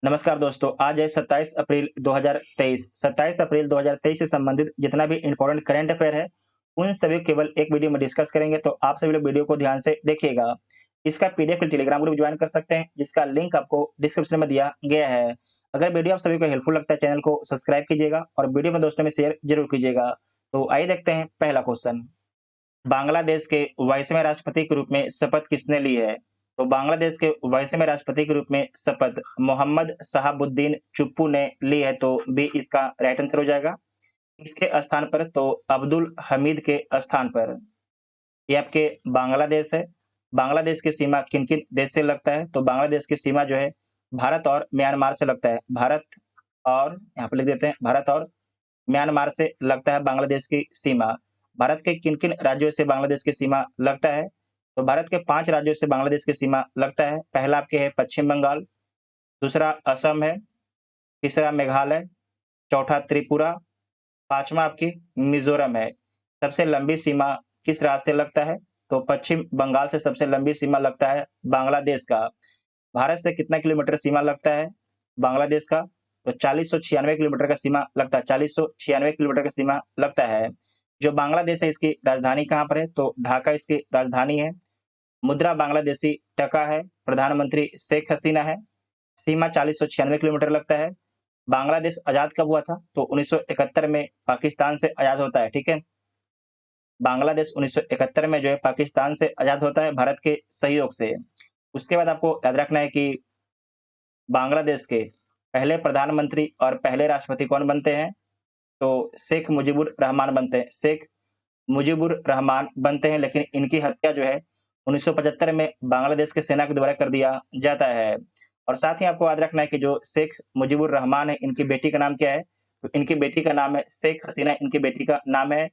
नमस्कार दोस्तों, आज है 27 अप्रैल 2023। 27 अप्रैल 2023 से संबंधित जितना भी इम्पोर्टेंट करंट अफेयर है, उन सभी को केवल एक वीडियो में डिस्कस करेंगे, तो आप सभी लोग वीडियो को ध्यान से देखिएगा। इसका पीडीएफ टेलीग्राम ग्रुप ज्वाइन कर सकते हैं, जिसका लिंक आपको डिस्क्रिप्शन में दिया गया है। अगर वीडियो आप सभी को हेल्पफुल लगता है, चैनल को सब्सक्राइब कीजिएगा और वीडियो में दोस्तों में शेयर जरूर कीजिएगा। तो आइए देखते हैं पहला क्वेश्चन। बांग्लादेश के 22वें राष्ट्रपति के रूप में शपथ किसने ली है? तो बांग्लादेश के 22वें राष्ट्रपति के रूप में शपथ मोहम्मद शहाबुद्दीन चुप्पू ने ली है, तो बी इसका राइट आंसर हो जाएगा। इसके स्थान पर तो अब्दुल हमीद के स्थान पर। ये आपके बांग्लादेश है। बांग्लादेश की सीमा किन किन देश से लगता है? तो बांग्लादेश की सीमा जो है भारत और म्यांमार से लगता है। भारत और यहाँ पर लिख देते हैं, भारत और म्यांमार से लगता है बांग्लादेश की सीमा। भारत के किन-किन राज्यों से बांग्लादेश की सीमा लगता है? तो भारत के 5 राज्यों से बांग्लादेश की सीमा लगता है। पहला आपके है पश्चिम बंगाल, दूसरा असम है, तीसरा मेघालय, चौथा त्रिपुरा, 5वां आपकी मिज़ोरम है। सबसे लंबी सीमा किस राज्य से लगता है? तो पश्चिम बंगाल से सबसे लंबी सीमा लगता है बांग्लादेश का। भारत से कितना किलोमीटर सीमा लगता है बांग्लादेश का? तो 4096 किलोमीटर का सीमा लगता है। 4096 किलोमीटर का सीमा लगता है। जो बांग्लादेश है, इसकी राजधानी कहाँ पर है? तो ढाका इसकी राजधानी है। मुद्रा बांग्लादेशी टका है। प्रधानमंत्री शेख हसीना है। सीमा 4096 किलोमीटर लगता है। बांग्लादेश आजाद कब हुआ था? तो 1971 में पाकिस्तान से आजाद होता है। ठीक है, बांग्लादेश 1971 में जो है पाकिस्तान से आजाद होता है भारत के सहयोग से। उसके बाद आपको याद रखना है कि बांग्लादेश के पहले प्रधानमंत्री और पहले राष्ट्रपति कौन बनते हैं? तो शेख मुजीबुर रहमान बनते हैं। शेख मुजीबुर रहमान बनते हैं, लेकिन इनकी हत्या जो है 1975 में बांग्लादेश की सेना के द्वारा कर दिया जाता है। और साथ ही आपको याद रखना है कि जो शेख मुजीबुर रहमान है, इनकी बेटी का नाम क्या है? तो इनकी बेटी का नाम है शेख हसीना, इनकी बेटी का नाम है,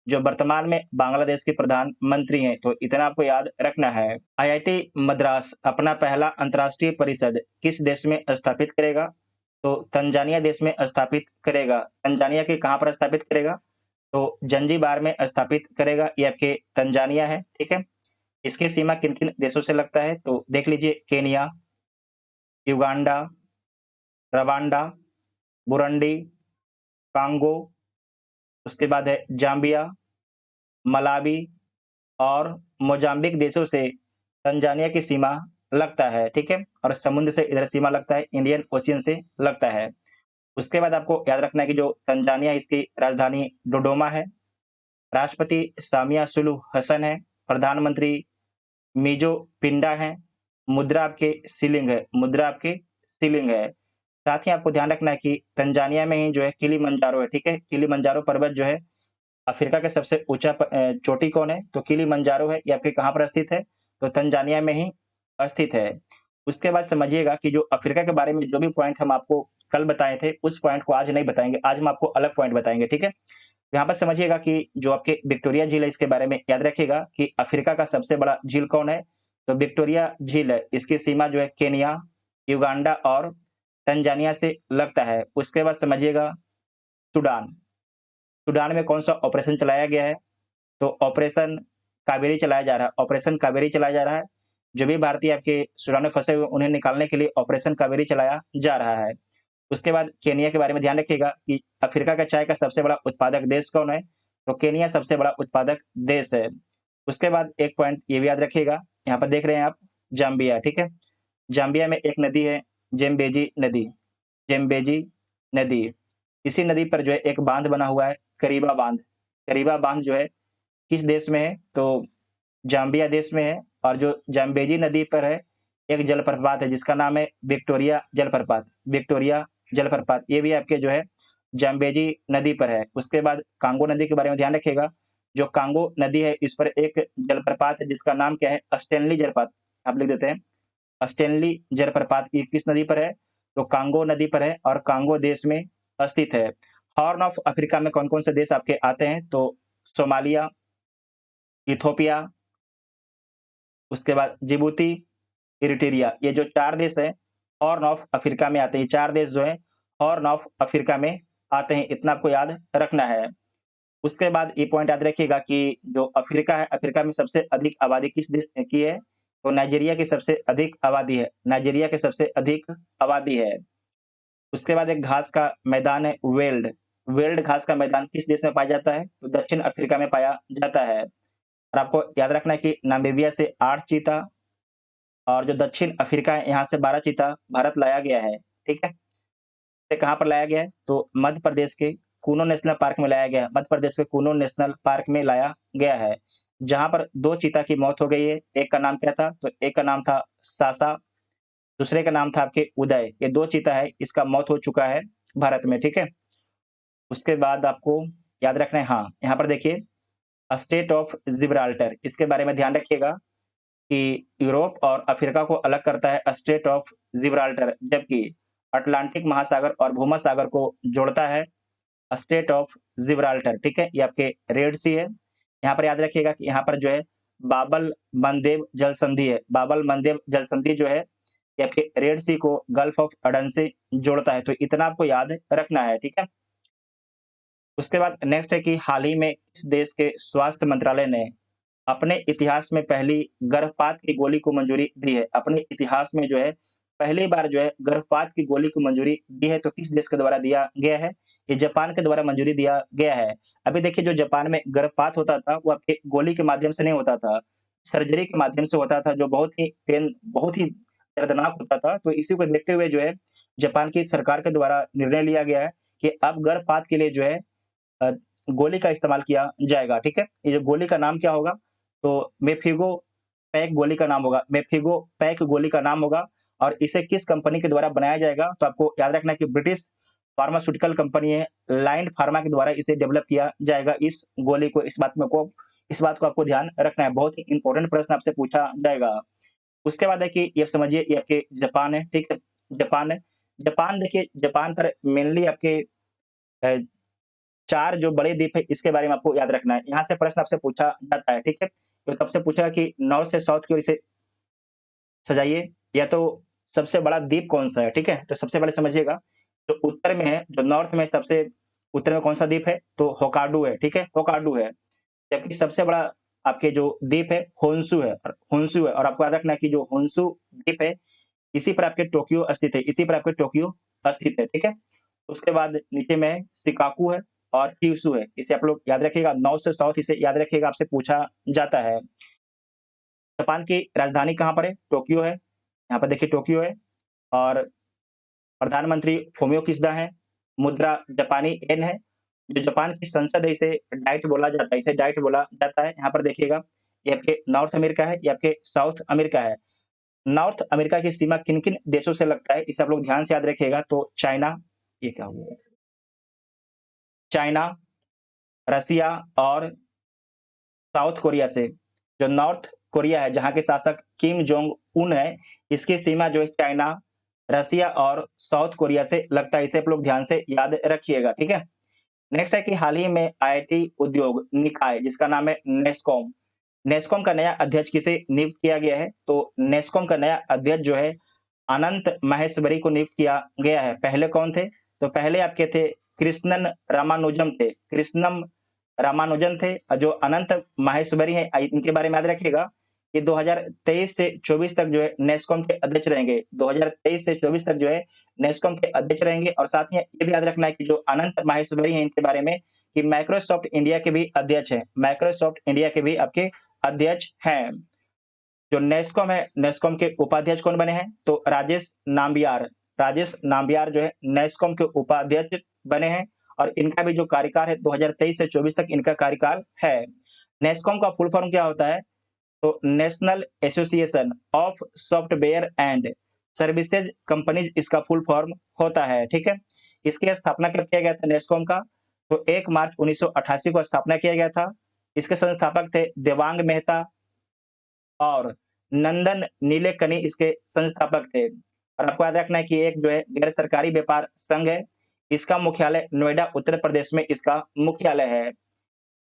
जो वर्तमान में बांग्लादेश की प्रधानमंत्री हैं। तो इतना आपको याद रखना है। आईआईटी मद्रास अपना पहला अंतर्राष्ट्रीय परिषद किस देश में स्थापित करेगा? तो तंजानिया देश में स्थापित करेगा। तंजानिया के कहाँ पर स्थापित करेगा? तो जंजीबार में स्थापित करेगा। ये आपके तंजानिया है। ठीक है, इसकी सीमा किन-किन देशों से लगता है? तो देख लीजिए, Kenya, Uganda, Rwanda, Burundi, Congo, उसके बाद है जाम्बिया, मलावी और मोजाम्बिक देशों से तंजानिया की सीमा लगता है। ठीक है, और समुद्र से इधर सीमा लगता है, इंडियन ओशियन से लगता है। उसके बाद आपको याद रखना है कि जो तंजानिया, इसकी राजधानी डोडोमा है। राष्ट्रपति सामिया सुलूह हसन है। प्रधानमंत्री मीजो पिंडा है। मुद्रा आपके शिलिंग है। मुद्रा आपकी शिलिंग है। साथ ही आपको ध्यान रखना है कि तंजानिया में ही जो है किलिमंजारो है। ठीक है, किलिमंजारो पर्वत जो है अफ्रीका के सबसे ऊंचा चोटी कौन है? तो किलिमंजारो है। ये आपके कहाँ पर स्थित है? तो तंजानिया में ही स्थित है। उसके बाद समझिएगा कि जो अफ्रीका के बारे में जो भी पॉइंट हम आपको कल बताए थे, उस पॉइंट को आज नहीं बताएंगे। आज हम आपको अलग पॉइंट बताएंगे। ठीक है, यहाँ पर समझिएगा कि जो आपके विक्टोरिया झील है, इसके बारे में याद रखिएगा कि अफ्रीका का सबसे बड़ा झील कौन है? तो विक्टोरिया झील है। इसकी सीमा जो है केनिया, युगांडा और तंजानिया से लगता है। उसके बाद समझिएगा सूडान। सूडान में कौन सा ऑपरेशन चलाया गया है? तो ऑपरेशन कावेरी चलाया जा रहा है। ऑपरेशन कावेरी चलाया जा रहा है। जो भी भारतीय आपके सूडान में फंसे हुए, उन्हें निकालने के लिए ऑपरेशन कावेरी चलाया जा रहा है। उसके बाद केनिया के बारे में ध्यान रखिएगा कि अफ्रीका का चाय का सबसे बड़ा उत्पादक देश कौन है? तो केनिया सबसे बड़ा उत्पादक देश है। उसके बाद एक पॉइंट ये भी याद रखिएगा, यहाँ पर देख रहे हैं आप जाम्बिया। ठीक है, जाम्बिया में एक नदी है, जेम्बेजी नदी। जेम्बेजी नदी, इसी नदी पर जो है एक बांध बना हुआ है, करीबा बांध। करीबा बांध जो है किस देश में है? तो जाम्बिया देश में है। और जो जाम्बेजी नदी पर है, एक जलप्रपात है जिसका नाम है विक्टोरिया जलप्रपात। विक्टोरिया जलप्रपात, ये भी आपके जो है जाम्बेजी नदी पर है। उसके बाद कांगो नदी के बारे में ध्यान रखिएगा। जो कांगो नदी है, इस पर एक जलप्रपात है जिसका नाम क्या है? स्टेनली जलप्रपात। आप लिख देते हैं स्टेनली जलप्रपात। ये किस नदी पर है? तो कांगो नदी पर है और कांगो देश में स्थित है। हॉर्न ऑफ अफ्रीका में कौन-कौन से देश आपके आते हैं? तो सोमालिया, इथियोपिया, उसके बाद जिबूती, इरिट्रिया। ये जो 4 देश हैं, हॉर्न ऑफ अफ्रीका में आते हैं। ये 4 देश जो हैं, हॉर्न ऑफ अफ्रीका में आते हैं। इतना आपको याद रखना है। उसके बाद ये पॉइंट याद रखिएगा कि जो अफ्रीका है, अफ्रीका में सबसे अधिक आबादी किस देश की है? तो नाइजीरिया की सबसे अधिक आबादी है। नाइजीरिया की सबसे अधिक आबादी है। उसके बाद एक घास का मैदान है वेल्ड। वेल्ड घास का मैदान किस देश में पाया जाता है? तो दक्षिण अफ्रीका में पाया जाता है। और आपको याद रखना है कि नामीबिया से 8 चीता और जो दक्षिण अफ्रीका है यहाँ से 12 चीता भारत लाया गया है, ठीक है? ये कहाँ पर लाया गया है? तो मध्य प्रदेश के कूनो नेशनल पार्क में लाया गया है। मध्य प्रदेश के कूनो नेशनल पार्क में लाया गया है, जहाँ पर 2 चीता की मौत हो गई है। एक का नाम क्या था? तो एक का नाम था सासा, दूसरे का नाम था आपके उदय। ये 2 चीता है, इसका मौत हो चुका है भारत में, ठीक है? उसके बाद आपको याद रखना है, हाँ, यहाँ पर देखिए स्टेट ऑफ जिब्राल्टर, इसके बारे में ध्यान रखिएगा कि यूरोप और अफ्रीका को अलग करता है स्टेट ऑफ जिब्राल्टर, जबकि अटलांटिक महासागर और भूमध्य को जोड़ता है स्टेट ऑफ जिब्राल्टर, ठीक है? ये आपके रेड सी है। यहाँ पर याद रखिएगा कि यहाँ पर जो है बाबल मंदेब जल संधि है। बाबल मंदेब जल संधि जो है ये आपके रेड सी को गल्फ ऑफ अडन से जोड़ता है। तो इतना आपको याद रखना है, ठीक है? उसके बाद नेक्स्ट है कि हाल ही में किस देश के स्वास्थ्य मंत्रालय ने अपने इतिहास में पहली गर्भपात की गोली को मंजूरी दी है? अपने इतिहास में जो है पहली बार जो है गर्भपात की गोली को मंजूरी दी है, तो किस देश के द्वारा दिया गया है? ये जापान के द्वारा मंजूरी दिया गया है। अभी देखिए जो जापान में गर्भपात होता था वो आपके गोली के माध्यम से नहीं होता था, सर्जरी के माध्यम से होता था, जो बहुत ही दर्दनाक होता था। तो इसी को देखते हुए जो है जापान की सरकार के द्वारा निर्णय लिया गया है कि अब गर्भपात के लिए जो है अ, गोली का इस्तेमाल किया जाएगा, ठीक है? ये जो गोली का नाम क्या होगा? तो मेफिगो पैक गोली का नाम होगा, मेफिगो पैक गोली का नाम होगा। और इसे किस कंपनी के द्वारा बनाया जाएगा? तो आपको याद रखना है कि ब्रिटिश फार्मास्यूटिकल कंपनी है लाइंड फार्मा के द्वारा इसे डेवलप किया जाएगा, इस गोली को। इस बात को आपको ध्यान रखना है, बहुत ही इंपॉर्टेंट प्रश्न आपसे पूछा जाएगा। उसके बाद है कि ये समझिए ये आपके जापान है, ठीक है? जापान है। जापान देखिए जापान पर मेनली आपके अ, 4 जो बड़े द्वीप है इसके बारे में आपको याद रखना है। यहाँ से प्रश्न आपसे पूछा जाता है, ठीक है? तो तब से पूछेगा कि नॉर्थ से साउथ की ओर इसे सजाइए, या तो सबसे बड़ा द्वीप कौन-सा है, ठीक है? तो सबसे पहले समझिएगा, जो उत्तर में है, जो नॉर्थ में सबसे उत्तर में कौन-सा द्वीप है? तो होकाडू है, ठीक है? होकाडू है। जबकि सबसे बड़ा आपके जो द्वीप है होन्शु है, और आपको याद रखना है कि जो होन्शु द्वीप है, इसी पर आपके टोक्यो स्थित है, इसी पर आपके टोक्यो स्थित है, ठीक है? उसके बाद नीचे में शिकागो है और क्यूशू है। इसे आप लोग याद रखिएगा, नॉर्थ से साउथ इसे याद रखिएगा, आपसे पूछा जाता है। जापान की राजधानी कहाँ पर है? टोक्यो है। यहाँ पर देखिए टोक्यो है। और प्रधानमंत्री फुमियो किशिदा हैं। मुद्रा जापानी येन है। जो जापान की संसद है इसे डाइट बोला जाता है, इसे डाइट बोला जाता है। यहाँ पर देखिएगा, ये आपके नॉर्थ अमेरिका है, ये आपके साउथ अमेरिका है। नॉर्थ अमेरिका की सीमा किन-किन देशों से लगता है? इसे आप लोग ध्यान से याद रखिएगा। तो चाइना, ये क्या हो गया? चाइना, रसिया और साउथ कोरिया से। जो नॉर्थ कोरिया है, जहाँ के शासक किम जोंग उन है, इसकी सीमा जो है चाइना, रसिया और साउथ कोरिया से लगता है। इसे आप लोग ध्यान से याद रखिएगा, ठीक है? नेक्स्ट है कि हाल ही में आईआईटी उद्योग निकाय जिसका नाम है नेस्कॉम, नेस्कॉम का नया अध्यक्ष किसे नियुक्त किया गया है? तो नेस्कॉम का नया अध्यक्ष जो है अनंत माहेश्वरी को नियुक्त किया गया है। पहले कौन थे? तो पहले आपके थे कृष्णन रामानुजम थे, कृष्णम रामानुजन थे। जो अनंत माहेश्वरी हैं इनके बारे में याद रखिएगा, ये 2023 से 24 तक जो है नेस्कॉम के अध्यक्ष रहेंगे। 2023 से 24 तक जो है नेस्कॉम के अध्यक्ष रहेंगे। और साथ ही ये भी याद रखना है कि जो अनंत माहेश्वरी हैं इनके बारे में कि माइक्रोसॉफ्ट इंडिया के भी अध्यक्ष हैं, माइक्रोसॉफ्ट इंडिया के भी आपके अध्यक्ष हैं। जो नेस्कॉम है, नेस्कॉम के उपाध्यक्ष कौन बने हैं? तो राजेश नाम्बियार जो है नेस्कॉम के उपाध्यक्ष बने हैं। और इनका भी जो कार्यकाल है 2023 से 24 तक इनका कार्यकाल है। नेस्कॉम का फुल फॉर्म क्या होता है? तो national association of software and services companies इसका फुल फॉर्म होता है, ठीक है? इसकी स्थापना कब किया गया था नेस्कॉम का? तो 1 मार्च 1988 को स्थापना किया गया था। इसके संस्थापक थे देवांग मेहता और नंदन नीलेकनी इसके संस्थापक थे। और आपको याद रखना है कि एक जो है गैर सरकारी व्यापार संघ है, इसका मुख्यालय नोएडा उत्तर प्रदेश में इसका मुख्यालय है।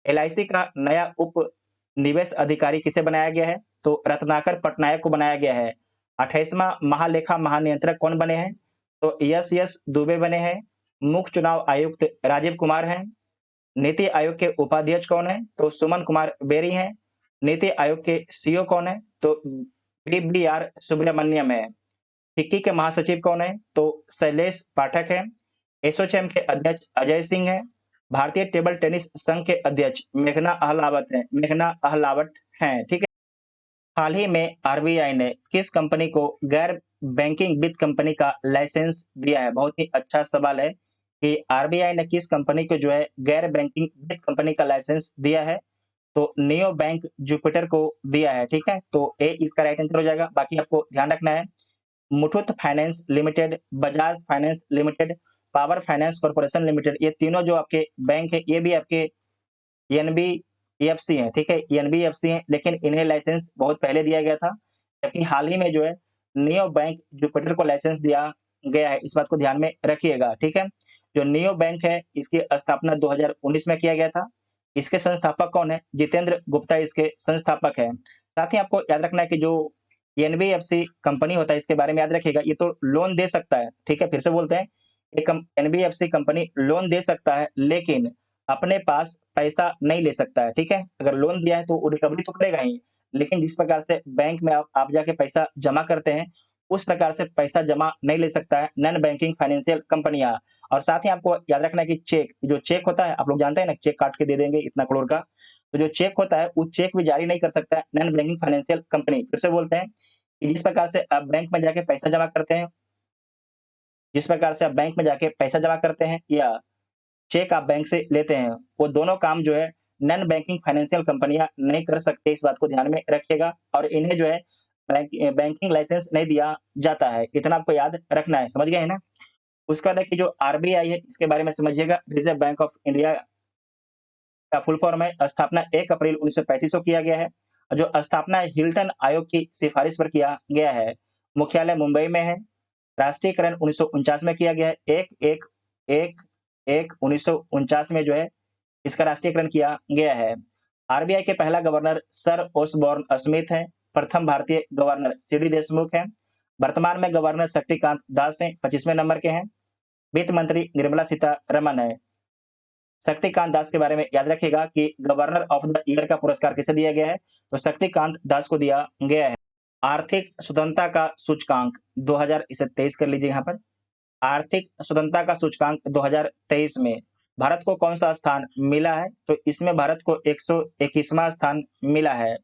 एलआईसी का नया उप निवेश अधिकारी किसे बनाया गया है? तो रत्नाकर पटनायक को बनाया गया है। 28वां महालेखा महानियंत्रक कौन बने हैं? तो यस दुबे बने हैं। मुख्य चुनाव आयुक्त राजीव कुमार हैं। नीति आयोग के उपाध्यक्ष कौन है? तो सुमन कुमार बेरी हैं। नीति आयोग के सीईओ कौन है? तो बीबीआर सुब्रमण्यम है। फिक्की के महासचिव कौन है? तो शैलेश पाठक है। एसोचैम के अध्यक्ष अजय सिंह है। भारतीय टेबल टेनिस संघ के अध्यक्ष मेघना अहलावत हैं, ठीक है। हाल ही में आरबीआई ने किस कंपनी को गैर बैंकिंग वित्त कंपनी का लाइसेंस दिया है? बहुत ही अच्छा सवाल है कि आरबीआई ने किस कंपनी को जो है गैर बैंकिंग वित्त कंपनी का लाइसेंस दिया है? तो नियो बैंक जुपिटर को दिया है, ठीक है। तो ए इसका राइट आंसर हो जाएगा। बाकी आपको ध्यान रखना है, Muthoot finance limited, Bajaj finance limited, power finance corporation limited, ये तीनों जो आपके बैंक है ये भी आपके एनबीएफसी हैं, ठीक है, एनबीएफसी हैं, लेकिन इन्हें लाइसेंस बहुत पहले दिया गया था, जबकि हाल ही में जो है नियो बैंक जुपिटर को लाइसेंस दिया गया है। इस बात को ध्यान में रखिएगा, ठीक है। जो नियो बैंक है इसकी स्थापना 2019 में किया गया था। इसके संस्थापक कौन है? जितेंद्र गुप्ता इसके संस्थापक है। साथ ही आपको याद रखना है कि जो एनबीएफसी कंपनी होता है इसके बारे में याद रखिएगा, ये तो लोन दे सकता है, ठीक है। फिर से बोलते हैं, एक एनबीएफसी कंपनी लोन दे सकता है लेकिन अपने पास पैसा नहीं ले सकता है, ठीक है। अगर लोन दिया है तो वो रिकवरी तो करेगा ही, लेकिन जिस प्रकार से बैंक में आप जाके पैसा जमा करते हैं उस प्रकार से पैसा जमा नहीं ले सकता है नॉन बैंकिंग फाइनेंशियल कंपनियां। और साथ ही आपको याद रखना है कि जो चेक होता है, आप लोग जानते हैं ना, चेक काट के दे देंगे इतना करोड़ का, तो जो चेक होता है वो चेक भी जारी नहीं कर सकता है नॉन बैंकिंग फाइनेंशियल कंपनी। फिर से बोलते हैं कि जिस प्रकार से आप बैंक में जाके पैसा जमा करते हैं, जिस प्रकार से आप बैंक में जाके पैसा जमा करते हैं या चेक आप बैंक से लेते हैं, वो दोनों काम जो है नॉन बैंकिंग फाइनेंशियल कंपनियां नहीं कर सकते। इस बात को ध्यान में रखिएगा और इन्हें जो है बैंकिंग लाइसेंस नहीं दिया जाता है, इतना आपको याद रखना है, समझ गए हैं ना। उसके बाद है कि जो आरबीआई है इसके बारे में समझिएगा। रिजर्व बैंक ऑफ इंडिया का फुल फॉर्म है। स्थापना 1 अप्रैल 1935 को किया गया है। जो स्थापना है हिल्टन आयोग की सिफारिश पर किया गया है। मुख्यालय मुंबई में है। राष्ट्रीयकरण 1949 में किया गया है। 1/1/1949 में जो है इसका राष्ट्रीयकरण किया गया है। आरबीआई के पहला गवर्नर सर ओसबॉर्न स्मिथ है। प्रथम भारतीय गवर्नर सीडी देशमुख है। वर्तमान में गवर्नर शक्तिकांत दास हैं, 25वें नंबर के हैं। वित्त मंत्री निर्मला सीतारमन है। शक्तिकांत दास के बारे में याद रखिएगा कि गवर्नर ऑफ द ईयर का पुरस्कार किसे दिया गया है? तो शक्तिकांत दास को दिया गया है। आर्थिक स्वतंत्रता का सूचकांक 2000, इसे 23 कर लीजिए यहाँ पर। आर्थिक स्वतंत्रता का सूचकांक 2023 में भारत को कौन सा स्थान मिला है? तो इसमें भारत को 121वां स्थान मिला है।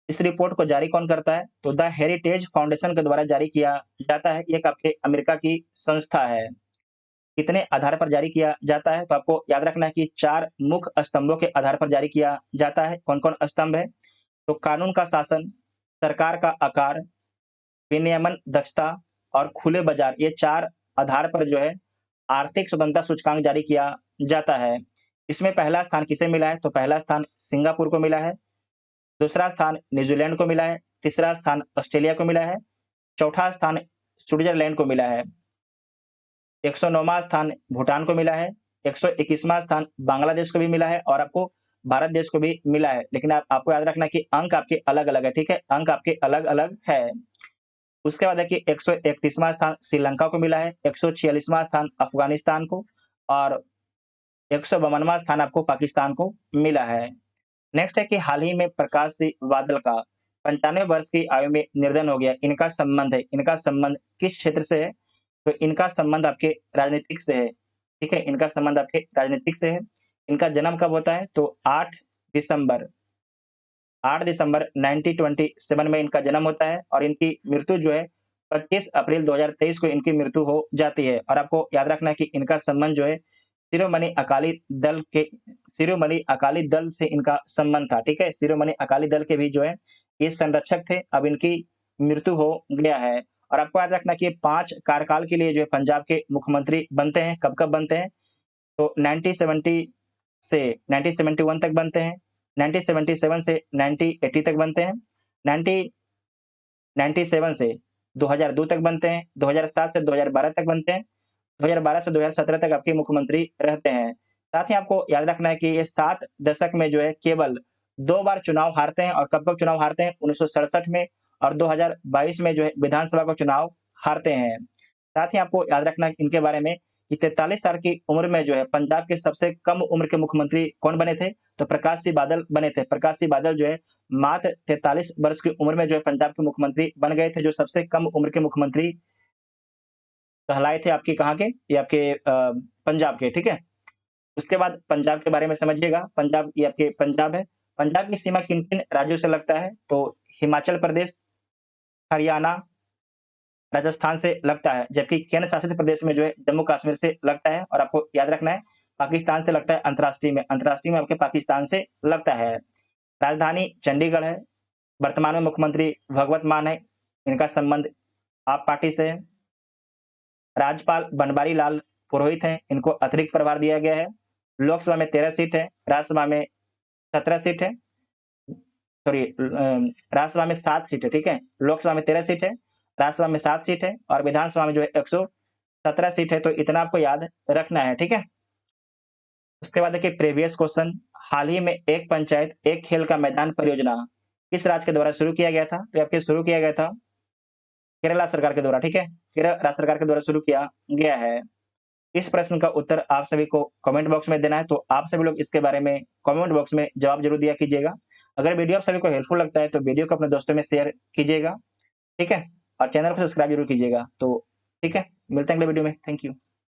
इस रिपोर्ट को जारी कौन करता है? तो द हेरिटेज फाउंडेशन के द्वारा जारी किया जाता है। ये आपके अमेरिका की संस्था है। कितने आधार पर जारी किया जाता है? तो आपको याद रखना है कि 4 मुख्य स्तंभों के आधार पर जारी किया जाता है। कौन-कौन स्तंभ है? तो कानून का शासन, सरकार का आकार, विनियमन दक्षता और खुले बाजार, ये 4 आधार पर जो है आर्थिक स्वतंत्रता सूचकांक जारी किया जाता है। इसमें पहला स्थान किसे मिला है? तो पहला स्थान सिंगापुर को मिला है, दूसरा स्थान न्यूजीलैंड को मिला है, तीसरा स्थान ऑस्ट्रेलिया को मिला है, चौथा स्थान स्विट्जरलैंड को मिला है, 109वां स्थान भूटान को मिला है, 121वां स्थान बांग्लादेश को भी मिला है और आपको भारत देश को भी मिला है। लेकिन आपको याद रखना कि अंक आपके अलग-अलग है, ठीक है? अंक आपके अलग-अलग है। उसके बाद है कि 131वां स्थान श्रीलंका को मिला है, 146वां स्थान अफगानिस्तान को और 152वां स्थान आपको पाकिस्तान को मिला है। नेक्स्ट है कि हाल ही में प्रकाश सिंह बादल का 95 वर्ष की आयु में निर्धन हो गया। इनका संबंध किस क्षेत्र से है? तो इनका संबंध आपके राजनीतिक से है, ठीक है? इनका संबंध आपके राजनीतिक से है। इनका जन्म कब होता है? तो दिसंबर 8 दिसंबर 1927 में इनका जन्म होता है और इनकी मृत्यु जो है 25 अप्रैल 2023 को इनकी मृत्यु हो जाती है। और आपको याद रखना है कि इनका संबंध जो है शिरोमणि अकाली दल से इनका संबंध था, ठीक है? शिरोमणि अकाली दल के भी जो है ये संरक्षक थे। अब इनकी मृत्यु हो गया है। और आपको याद रखना कि 5 कार्यकाल के लिए जो है पंजाब के मुख्यमंत्री बनते हैं। कब-कब बनते हैं? तो 1970 से 1971 तक बनते हैं, 1977 से 1980 तक बनते हैं, 1997 से 2002 तक बनते हैं, 2007 से 2012 तक बनते हैं, 2012 से 2017 तक आपके मुख्यमंत्री रहते हैं। साथ ही आपको याद रखना है कि ये 7 दशक में जो है केवल 2 बार चुनाव हारते हैं और कब-कब चुनाव हारते हैं? 1967 में और 2022 में जो है विधानसभा का चुनाव हारते हैं। साथ ही आपको याद रखना है इनके बारे में कि 43 साल की उम्र में जो है पंजाब के सबसे कम उम्र के मुख्यमंत्री कौन बने थे? तो प्रकाश सिंह बादल बने थे। प्रकाश सिंह बादल जो है मात्र 43 वर्ष की उम्र में जो है पंजाब के मुख्यमंत्री बन गए थे, जो सबसे कम उम्र के मुख्यमंत्री कहलाए थे आपके कहाँ के, ये आपके पंजाब के, ठीक है। उसके बाद पंजाब के बारे में समझिएगा, पंजाब ये आपके पंजाब है। पंजाब की सीमा किन-किन राज्यों से लगता है? तो हिमाचल प्रदेश, हरियाणा, राजस्थान से लगता है, जबकि केंद्र शासित प्रदेश में जो है जम्मू कश्मीर से लगता है। और आपको याद रखना है, पाकिस्तान से लगता है अंतर्राष्ट्रीय में आपके पाकिस्तान से लगता है। राजधानी चंडीगढ़ है, वर्तमान में मुख्यमंत्री भगवत मान है, इनका संबंध आप पार्टी से है। राज्यपाल बनवारी लाल पुरोहित हैं, इनको अतिरिक्त प्रभार दिया गया है। लोकसभा में 13 सीट है, राज्यसभा में 17 सीट है। सॉरी राज्यसभा में 7 सीट है, ठीक है। लोकसभा में 13 सीट है, राज्यसभा में 7 सीट है और विधानसभा में जो है 117 सीट है। तो इतना आपको याद रखना है, ठीक है। उसके बाद देखिए प्रीवियस क्वेश्चन, हाल ही में एक पंचायत एक खेल का मैदान परियोजना किस राज्य के द्वारा शुरू किया गया था? तो आपके शुरू किया गया था केरला सरकार के द्वारा, ठीक है। केरला राज्य सरकार के द्वारा शुरू किया गया है। इस प्रश्न का उत्तर आप सभी को कमेंट बॉक्स में देना है, तो आप सभी लोग इसके बारे में कमेंट बॉक्स में जवाब जरूर दिया कीजिएगा। अगर वीडियो आप सभी को हेल्पफुल लगता है तो वीडियो को अपने दोस्तों में शेयर कीजिएगा, ठीक है। और चैनल को सब्सक्राइब जरूर कीजिएगा। तो ठीक है, मिलते हैं अगले वीडियो में। Thank you.